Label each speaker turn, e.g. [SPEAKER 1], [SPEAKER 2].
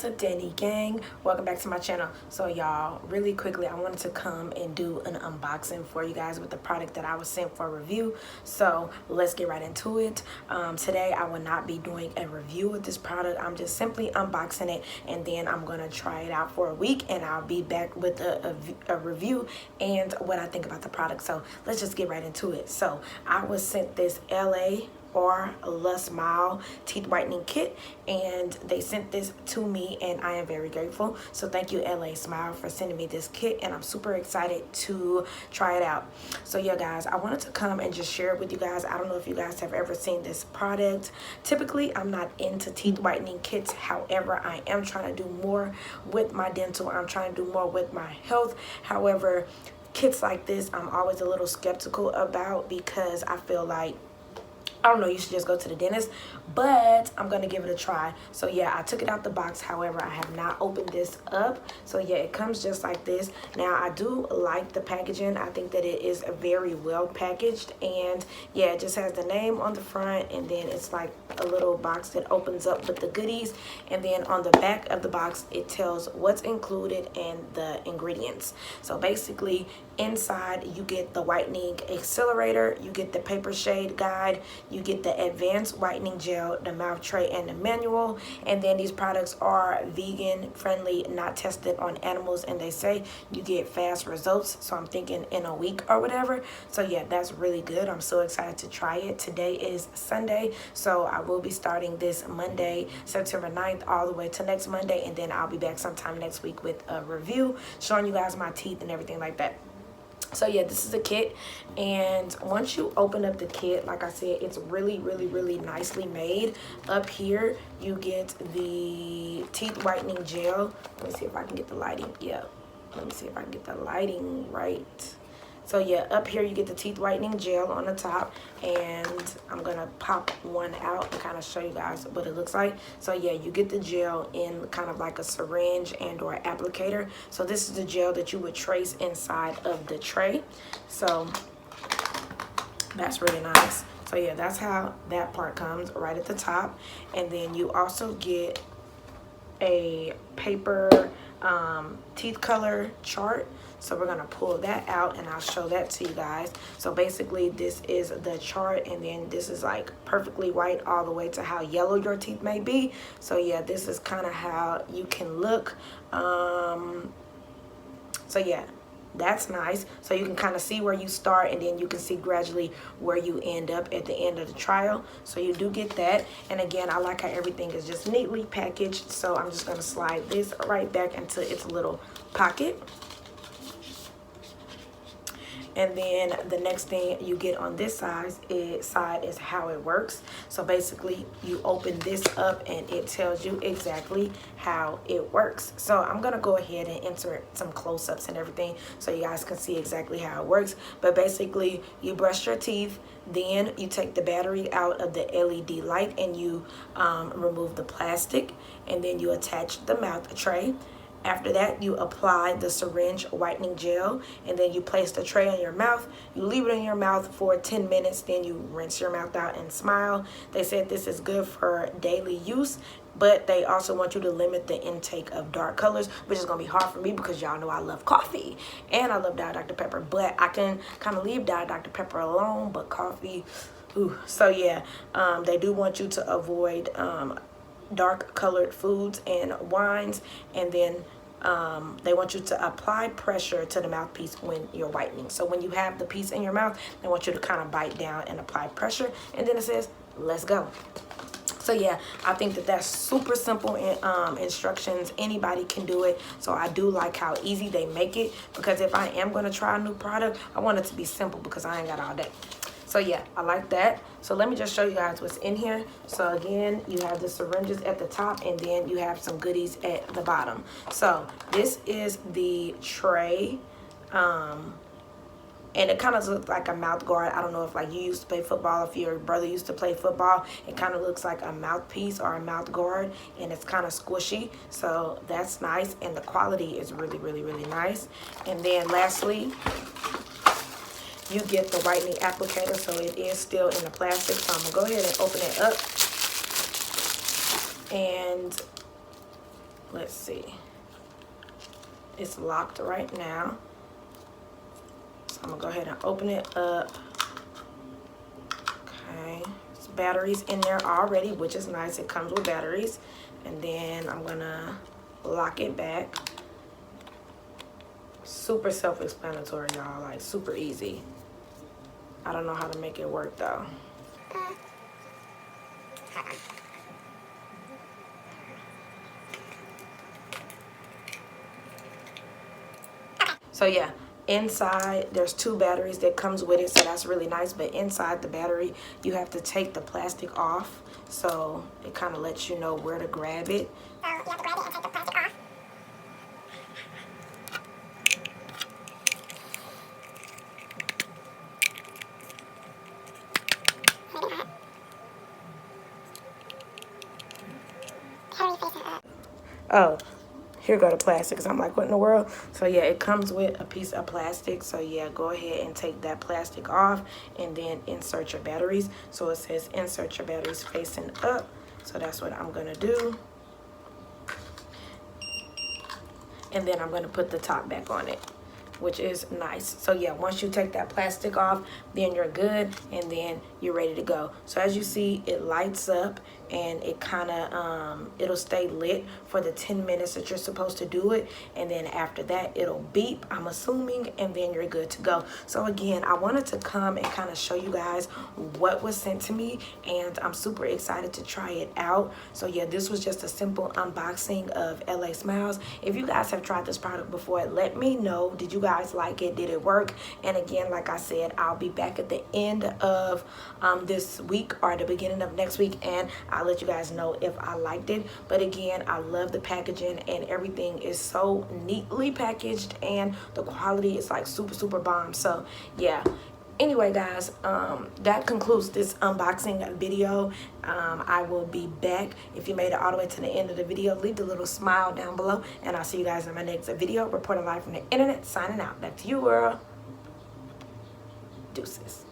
[SPEAKER 1] What's up, Danny gang? Welcome back to my channel. So y'all, really quickly, I wanted to come and do an unboxing for you guys with the product that I was sent for review. So let's get right into it. Today I will not be doing a review with this product. I'm just simply unboxing it, and then I'm gonna try it out for a week, and I'll be back with a review and what I think about the product. So let's just get right into it. So I was sent this Lasmile teeth whitening kit, and they sent this to me, and I am very grateful. So thank you, Lasmile, for sending me this kit, and I'm super excited to try it out. So yeah, guys, I wanted to come and just share it with you guys. I don't know if you guys have ever seen this product. Typically, I'm not into teeth whitening kits. However, I am trying to do more with my dental. I'm trying to do more with my health. However, kits like this, I'm always a little skeptical about, because I feel like, I don't know, you should just go to the dentist, but I'm going to give it a try. So yeah, I took it out the box. However, I have not opened this up. So yeah, it comes just like this. Now, I do like the packaging. I think that it is very well packaged, and yeah, it just has the name on the front, and then it's like a little box that opens up with the goodies, and then on the back of the box, it tells what's included and the ingredients. So basically, inside you get the whitening accelerator, you get the paper shade guide, you get the advanced whitening gel, the mouth tray, and the manual. And then these products are vegan friendly, not tested on animals, and they say you get fast results. So I'm thinking in a week or whatever. So yeah, that's really good. I'm so excited to try it. Today is Sunday, so I will be starting this Monday, September 9th, all the way to next Monday, and then I'll be back sometime next week with a review showing you guys my teeth and everything like that. So yeah, this is a kit, and once you open up the kit, like I said, it's really nicely made. Up here you get the teeth whitening gel. Let me see if I can get the lighting. Yeah, let me see if I can get the lighting right. So yeah, up here you get the teeth whitening gel on the top, and I'm gonna pop one out and kind of show you guys what it looks like. So yeah, you get the gel in kind of like a syringe and or applicator. So this is the gel that you would trace inside of the tray. So that's really nice. So yeah, that's how that part comes right at the top. And then you also get a paper teeth color chart. So we're gonna pull that out, and I'll show that to you guys. So basically, this is the chart, and then this is like perfectly white all the way to how yellow your teeth may be. So yeah, this is kind of how you can look. So yeah, that's nice. So you can kind of see where you start, and then you can see gradually where you end up at the end of the trial. So you do get that. And again, I like how everything is just neatly packaged. So I'm just gonna slide this right back into its little pocket. And then the next thing you get on this side is how it works. So basically, you open this up, and it tells you exactly how it works. So I'm gonna go ahead and insert some close-ups and everything so you guys can see exactly how it works. But basically, you brush your teeth, then you take the battery out of the LED light, and you remove the plastic, and then you attach the mouth tray. After that, you apply the syringe whitening gel, and then you place the tray on your mouth. You leave it in your mouth for 10 minutes, then you rinse your mouth out and smile. They said this is good for daily use, but they also want you to limit the intake of dark colors, which is going to be hard for me because y'all know I love coffee and I love Diet Dr. Pepper, but I can kind of leave Diet Dr. Pepper alone, but coffee, ooh. So yeah, they do want you to avoid dark colored foods and wines, and then they want you to apply pressure to the mouthpiece when you're whitening. So when you have the piece in your mouth, they want you to kind of bite down and apply pressure, and then it says let's go. So yeah, I think that that's super simple instructions. Anybody can do it. So I do like how easy they make it, because if I am going to try a new product, I want it to be simple because I ain't got all day. So yeah, I like that. So let me just show you guys what's in here. So again, you have the syringes at the top, and then you have some goodies at the bottom. So this is the tray. And it kind of looks like a mouth guard. I don't know if like you used to play football, if your brother used to play football, it kind of looks like a mouthpiece or a mouth guard, and it's kind of squishy. So that's nice, and the quality is really nice. And then lastly, you get the whitening applicator, so it is still in the plastic. So I'm gonna go ahead and open it up, and let's see. It's locked right now. So I'm gonna go ahead and open it up. Okay, there's batteries in there already, which is nice. It comes with batteries. And then I'm gonna lock it back. Super self-explanatory, y'all, like super easy. I don't know how to make it work though. So yeah, inside there's 2 batteries that comes with it, so that's really nice. But inside the battery, you have to take the plastic off, so it kind of lets you know where to grab it.
[SPEAKER 2] So you have to grab it and take the plastic off.
[SPEAKER 1] Oh, here go the plastic, because I'm like, what in the world? So yeah, it comes with a piece of plastic. So yeah, go ahead and take that plastic off and then insert your batteries. So it says insert your batteries facing up. So that's what I'm gonna do. And then I'm gonna put the top back on it, which is nice. So yeah, once you take that plastic off, then you're good, and then you're ready to go. So as you see, it lights up, and it kind of it'll stay lit for the 10 minutes that you're supposed to do it, and then after that it'll beep, I'm assuming, and then you're good to go. So again, I wanted to come and kind of show you guys what was sent to me, and I'm super excited to try it out. So yeah, this was just a simple unboxing of Lasmiles. If you guys have tried this product before, let me know. Did you guys like it? Did it work? And again, like I said, I'll be back at the end of this week or the beginning of next week, and I'll let you guys know if I liked it. But again, I love the packaging, and everything is so neatly packaged, and the quality is like super bomb. So yeah, anyway guys, that concludes this unboxing video. I will be back. If you made it all the way to the end of the video, leave the little smile down below, and I'll see you guys in my next video. Reporting live from the internet, signing out. Back to you, world. Deuces.